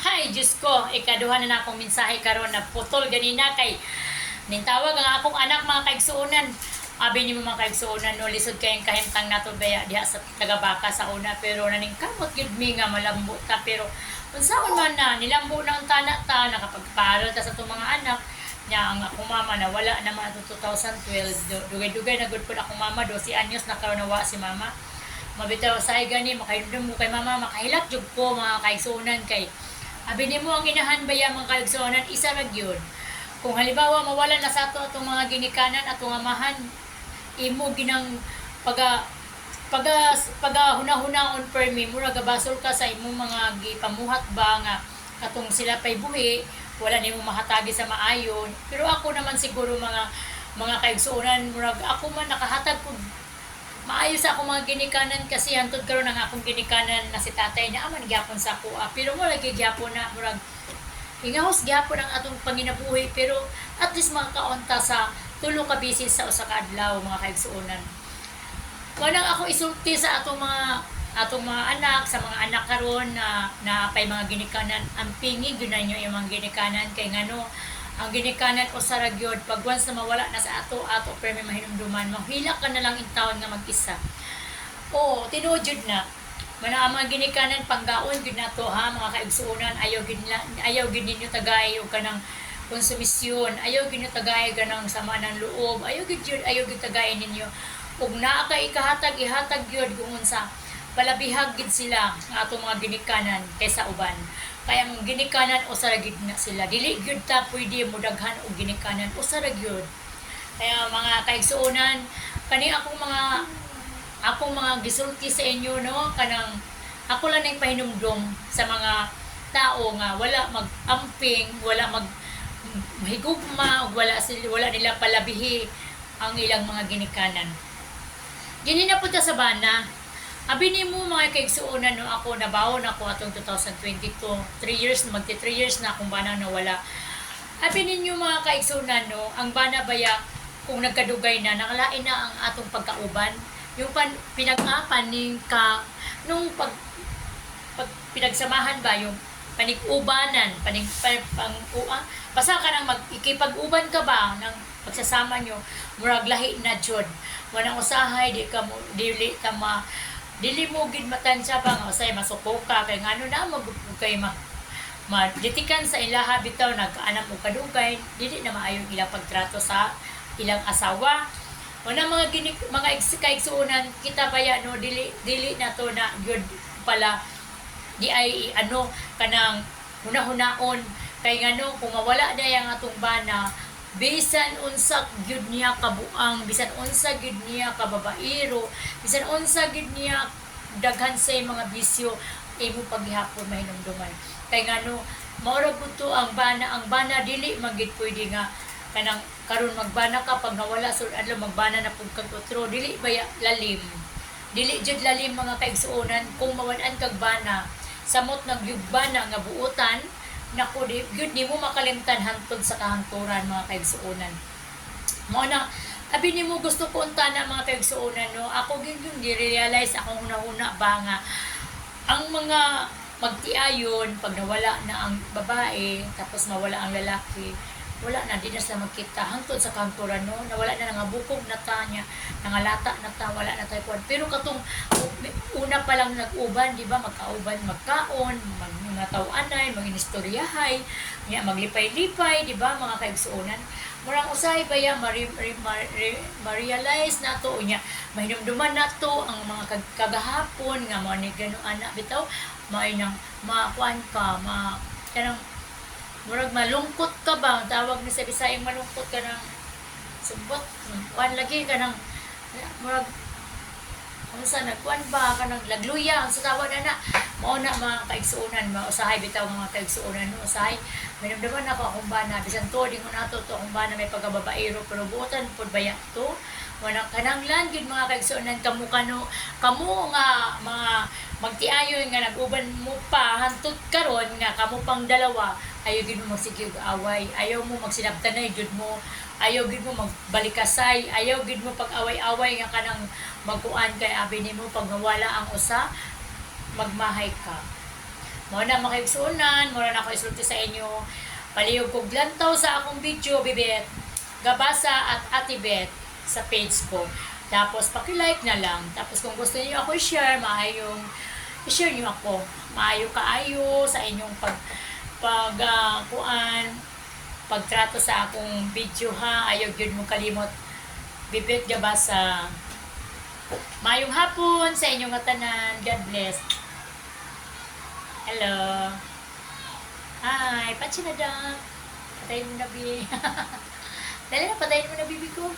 Hay, Diyos ko, ikaduha na akong mensahe karon na putol ganina kay nintawag ang akong anak mga kaigsuonan. Abi ni mo mga kaigsuonan no lisod kayong kahimtang nato baya diha sa tagabaka sa una pero naningkamot gid mi nga malambo ta pero unsaon man na nilambo na ang tana ta nakapagpaaral ta sa itong mga anak nya ang akong mama na wala naman ito 2012 dugay-dugay na gud pud akong mama 12 anyos na karon nawa si mama mabitaw sa ay gani makahinumdum mo kay mama makahilak jud ko mga kaigsuonan kay abi nimo ang inahan baya mga kaigsuonan isa ra gyud kung halimbawa mawala na sa ato atong mga ginikanan atong amahan imo ginang paga hunahuna on permi mura gabasol ka sa imong mga gipamuhat ba nga katong sila pay buhi wala nimo mahatagi sa maayon pero ako naman siguro mga kaigsuonan murag ako man nakahatag ko maayo sa akong mga ginikanan kasi hantod karon ang akong ginikanan na si tatay na aman gyapon sa ako pero mo lagi gyapon na murag ingahos gyapon ang atong panginabuhi pero at least makakaunta sa tulo ka bisis sa usa ka adlaw mga kaigsuonan. Kanang ako isulti sa atong mga anak sa mga anak karon na pay mga ginikanan ang pingi gyud na yung mga ginikanan kay ngano ang ginikanan o sa ragyod pag once na mawala na sa ato pero may mahinumduman mahilak ka na lang in taon nga mag-isa. O tinuod jud na mana ang mga ginikanan panggaon gyud nato ha mga kaigsuonan ayaw gid ninyo tagay og kanang konsumisyon ayaw gid ninyo tagay ganang sama ng loob ayaw gid tagay ninyo ug naa ka ikahatag ihatag gyud kung unsa palabihag gid sila nga atong mga ginikanan kaysa uban kaya ang ginikanan usa ra gid na sila dili gyud ta pwede mo daghan og ginikanan usa ra gyud kaya mga kaigsuonan kani akong mga gisulti sa inyo no kanang ako lang ning pahinumdom sa mga tao nga wala mag-amping wala mahigugma wala nila palabihi ang ilang mga ginikanan gini na punta sa bana abi nimo mga kaigsuonan no ako nabawon ako atong 2022 3 years magti 3 years na akong bana nawala abi ninyo mga kaigsuonan no ang bana baya kung nagkadugay na nakalain na ang atong pagkauban yung pinag-apan ning ka nung pag pinagsamahan ba yung panig-ubanan basta ka nang ikipag-uban ka ba ng pagsasama nyo murag lahi na jud wanang usahay dili mo gid matansya ba nga usay masuko ka kay ngano na magugug kay maditikan sa ilaha bitaw nagkaanam og kadugay dili na maayo ilang pagtrato sa ilang asawa wala mga kaigsuonan kita baya no dili na to na gyud pala di ay kanang hunahunaon kay ngano kung mawala na yang atong bana bisan unsa gyud niya kabuang bisan unsa gyud niya kababaero bisan unsa gyud niya daghan sa mga bisyo imo paghihapon mahinumduman kay ngano mao ra to ang bana dili magid pwede nga kanang karon magbana ka pag nawala sud adlaw magbana na pud kag otro dili baya lalim dili jud lalim mga kaigsuonan kung mawad-an kag bana samot nagyugbana nga buotan nako gyud nimo makalimtan hantod sa kahangturan mga kaigsuonan mao na abi nimo gusto ko unta na mga kaigsuonan no ako gyud yung di-realize akong una ba nga ang mga magtiayon pag nawala na ang babae tapos mawala ang lalaki wala na di na sila magkita hangtod sa kanturan no nawala na nga bukog na ta niya nangalata na ta wala na tayo pero katong una pa lang nag-uban di ba magkauban magkaon magtaw-anay maginistoryahay niya maglipay-lipay di ba mga kaigsuonan murang usay baya ma-realize na to niya mahinumduman na to ang mga kagahapon nga mo ni gano ana bitaw may nang makuan ka kanang murag malungkot ka ba tawag ni sa Bisayang malungkot ka ng sumbot kuan lagi ka ng murag unsa nagkuan ba ka ng lagluya ang sa tawag na mao na mga kaigsuonan mausahay bitaw mga kaigsuonan no usahay minumduman ako akong bana bisan to di mo nato to akong bana may pagkababaero pero buotan pud baya to wala kananglan gid mga kaigsuonan kamo nga mga magtiayon nga nag-uban mo pa hantud karon nga kamo pang dalawa ayaw gid mo magsige og away ayaw mo magsinabtanay jud mo ayaw gid mo magbalikasay ayaw gid mo pag-away-away nga kanang magkuan kay abi nimo pag nawala ang usa magmahay ka Mo na makaigsunan, mo na ako isulti sa inyo. Palihog kog lantaw sa akong video, bibet. Gabasa at Atibet sa page ko. Tapos paki-like na lang. Tapos kung gusto niyo ako i-share, maayong i-share niyo ako. Maayo kaayo sa inyong pagtrato sa akong video ha. Ayaw yun mo kalimot. Bibet Gabasa. Mayong hapon sa inyong tanan. God bless. Hello. Hi. Patsi na dang. Patayin mo na, bi. Dali na, patayin mo na, bibi ko.